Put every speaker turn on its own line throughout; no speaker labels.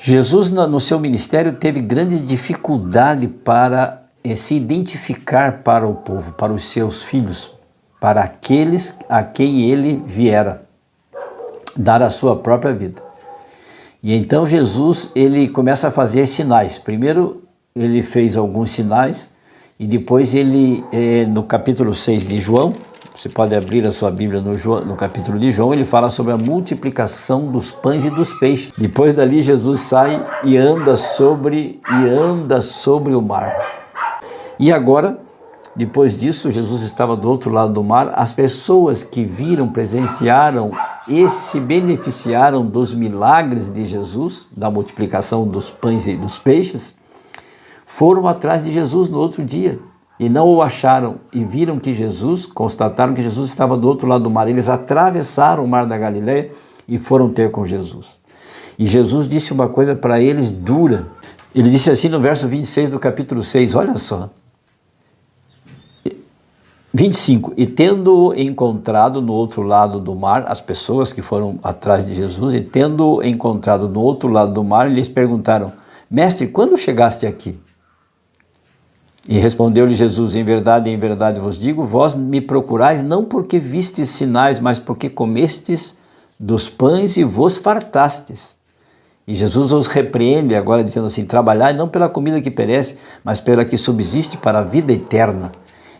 Jesus, no seu ministério, teve grande dificuldade para se identificar para o povo, para os seus filhos, para aqueles a quem ele viera dar a sua própria vida. E então Jesus, ele começa a fazer sinais. Primeiro ele fez alguns sinais e depois ele, no capítulo 6 de João, você pode abrir a sua Bíblia no capítulo de João, ele fala sobre a multiplicação dos pães e dos peixes. Depois dali Jesus sai e anda sobre o mar. E agora, depois disso, Jesus estava do outro lado do mar. As pessoas que viram, presenciaram e se beneficiaram dos milagres de Jesus, da multiplicação dos pães e dos peixes, foram atrás de Jesus no outro dia e não o acharam e viram que Jesus, constataram que Jesus estava do outro lado do mar. Eles atravessaram o mar da Galileia e foram ter com Jesus. E Jesus disse uma coisa para eles dura. Ele disse assim no verso 26 do capítulo 6, olha só. 25, e tendo-o encontrado no outro lado do mar, as pessoas que foram atrás de Jesus, e tendo-o encontrado no outro lado do mar, lhes perguntaram, mestre, quando chegaste aqui? E respondeu-lhe Jesus, em verdade vos digo, vós me procurais não porque vistes sinais, mas porque comestes dos pães e vos fartastes. E Jesus os repreende agora dizendo assim, trabalhai não pela comida que perece, mas pela que subsiste para a vida eterna.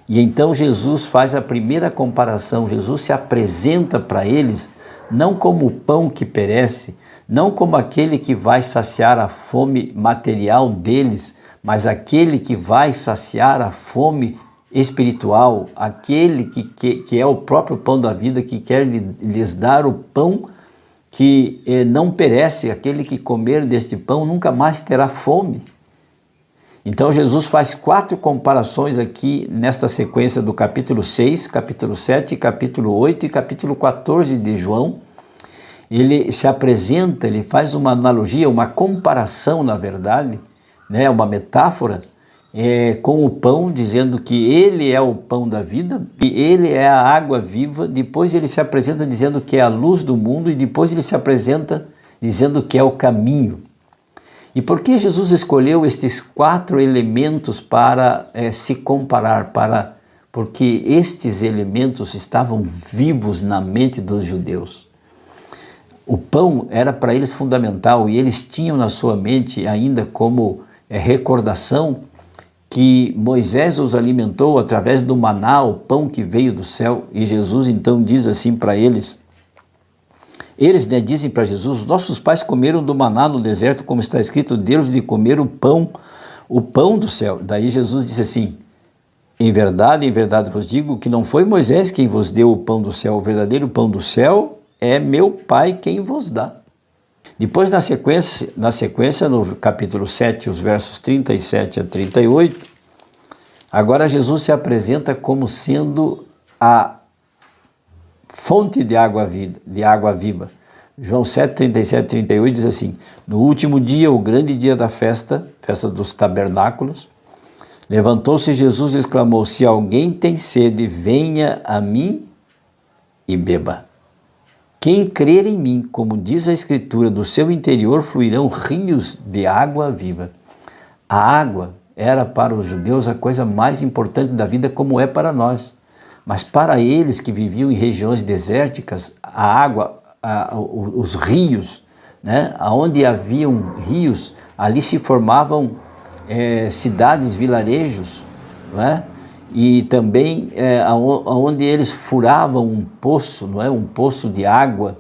E então Jesus faz a primeira comparação, Jesus se apresenta para eles não como o pão que perece, não como aquele que vai saciar a fome material deles, mas aquele que vai saciar a fome espiritual, aquele que é o próprio pão da vida, que quer lhes dar o pão que não perece, aquele que comer deste pão nunca mais terá fome. Então Jesus faz 4 comparações aqui nesta sequência do capítulo 6, capítulo 7, capítulo 8 e capítulo 14 de João. Ele se apresenta, ele faz uma analogia, uma comparação na verdade, né, uma metáfora com o pão, dizendo que ele é o pão da vida e ele é a água viva. Depois ele se apresenta dizendo que é a luz do mundo e depois ele se apresenta dizendo que é o caminho. E por que Jesus escolheu estes 4 elementos para se comparar? Porque estes elementos estavam vivos na mente dos judeus. O pão era para eles fundamental e eles tinham na sua mente ainda como recordação que Moisés os alimentou através do maná, o pão que veio do céu. E Jesus então diz assim para eles, dizem para Jesus, nossos pais comeram do maná no deserto, como está escrito, deu-lhes de comer o pão do céu. Daí Jesus disse assim, em verdade vos digo que não foi Moisés quem vos deu o pão do céu, o verdadeiro pão do céu é meu Pai quem vos dá. Depois, na sequência, no capítulo 7, os versos 37 a 38, agora Jesus se apresenta como sendo a fonte de água viva. João 7, 37 e 38 diz assim, no último dia, o grande dia da festa dos tabernáculos, levantou-se Jesus e exclamou, se alguém tem sede, venha a mim e beba. Quem crer em mim, como diz a Escritura, do seu interior fluirão rios de água viva. A água era para os judeus a coisa mais importante da vida, como é para nós. Mas para eles que viviam em regiões desérticas, a água, os rios, né? Onde haviam rios, ali se formavam cidades, vilarejos, né? E também onde eles furavam um poço, não é? Um poço de água,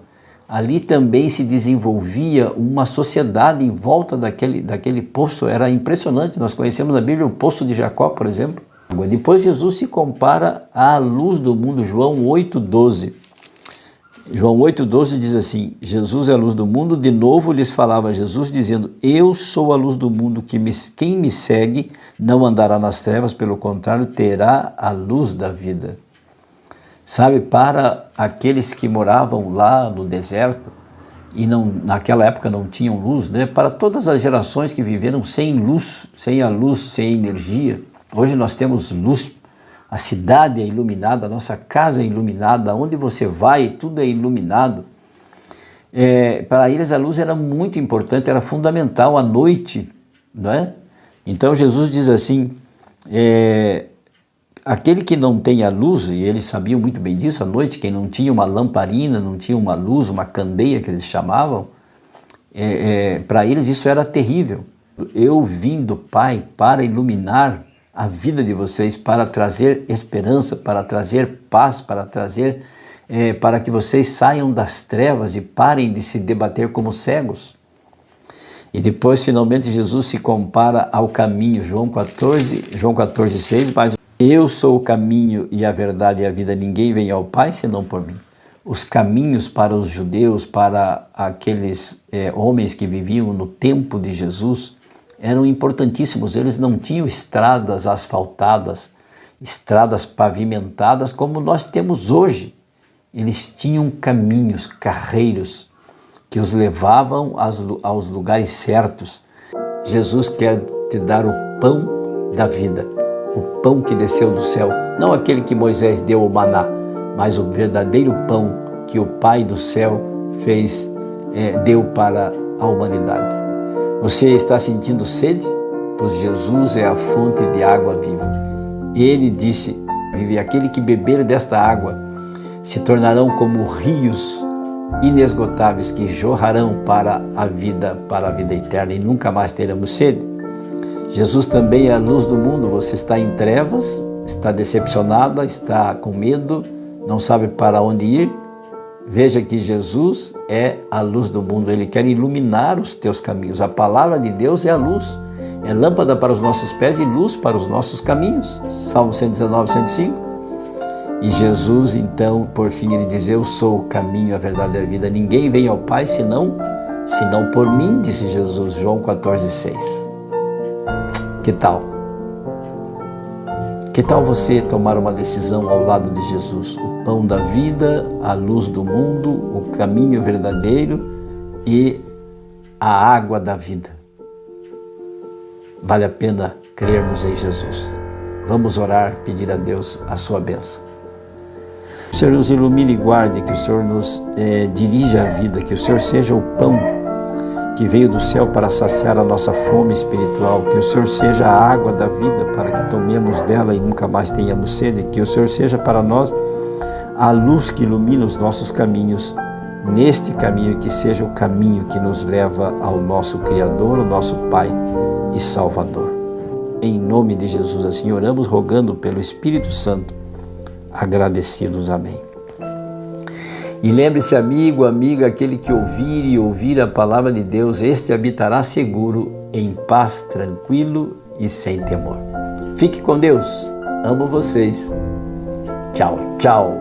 ali também se desenvolvia uma sociedade em volta daquele poço. Era impressionante, nós conhecemos na Bíblia o poço de Jacó, por exemplo. Depois Jesus se compara à luz do mundo, João 8,12. João 8,12 diz assim, Jesus é a luz do mundo, de novo lhes falava Jesus, dizendo, eu sou a luz do mundo, quem me segue não andará nas trevas, pelo contrário, terá a luz da vida. Sabe, para aqueles que moravam lá no deserto, e naquela época não tinham luz, né? Para todas as gerações que viveram sem luz, sem energia, hoje nós temos luz. A cidade é iluminada, a nossa casa é iluminada, onde você vai, tudo é iluminado. Para eles a luz era muito importante, era fundamental à noite, não é? Então Jesus diz assim, aquele que não tem a luz, e eles sabiam muito bem disso à noite, quem não tinha uma lamparina, não tinha uma luz, uma candeia que eles chamavam, para eles isso era terrível. Eu vim do Pai para iluminar a vida de vocês, para trazer esperança, para trazer paz, para trazer, para que vocês saiam das trevas e parem de se debater como cegos. E depois, finalmente, Jesus se compara ao caminho, João 14:6, mas eu sou o caminho e a verdade e a vida, ninguém vem ao Pai senão por mim. Os caminhos para os judeus, para aqueles homens que viviam no tempo de Jesus, eram importantíssimos. Eles não tinham estradas asfaltadas, estradas pavimentadas como nós temos hoje. Eles tinham caminhos, carreiros, que os levavam aos lugares certos. Jesus quer te dar o pão da vida, o pão que desceu do céu, não aquele que Moisés deu o maná, mas o verdadeiro pão que o Pai do céu deu para a humanidade. Você está sentindo sede? Pois Jesus é a fonte de água viva. Ele disse, aquele que beber desta água se tornarão como rios inesgotáveis que jorrarão para a vida eterna e nunca mais teremos sede. Jesus também é a luz do mundo. Você está em trevas, está decepcionada, está com medo, não sabe para onde ir. Veja que Jesus é a luz do mundo. Ele quer iluminar os teus caminhos. A palavra de Deus é a luz. É lâmpada para os nossos pés e luz para os nossos caminhos. Salmo 119:105. E Jesus, então, por fim, ele diz, eu sou o caminho, a verdade e a vida. Ninguém vem ao Pai senão por mim, disse Jesus, João 14:6. Que tal? Que tal você tomar uma decisão ao lado de Jesus? O pão da vida, a luz do mundo, o caminho verdadeiro e a água da vida. Vale a pena crermos em Jesus. Vamos orar, pedir a Deus a sua bênção. Que o Senhor nos ilumine e guarde, que o Senhor nos dirija a vida, que o Senhor seja o pão que veio do céu para saciar a nossa fome espiritual, que o Senhor seja a água da vida para que tomemos dela e nunca mais tenhamos sede, que o Senhor seja para nós a luz que ilumina os nossos caminhos, neste caminho que seja o caminho que nos leva ao nosso Criador, o nosso Pai e Salvador. Em nome de Jesus, assim oramos, rogando pelo Espírito Santo, agradecidos. Amém. E lembre-se, amigo, amiga, aquele que ouvir a palavra de Deus, este habitará seguro, em paz, tranquilo e sem temor. Fique com Deus. Amo vocês. Tchau, tchau.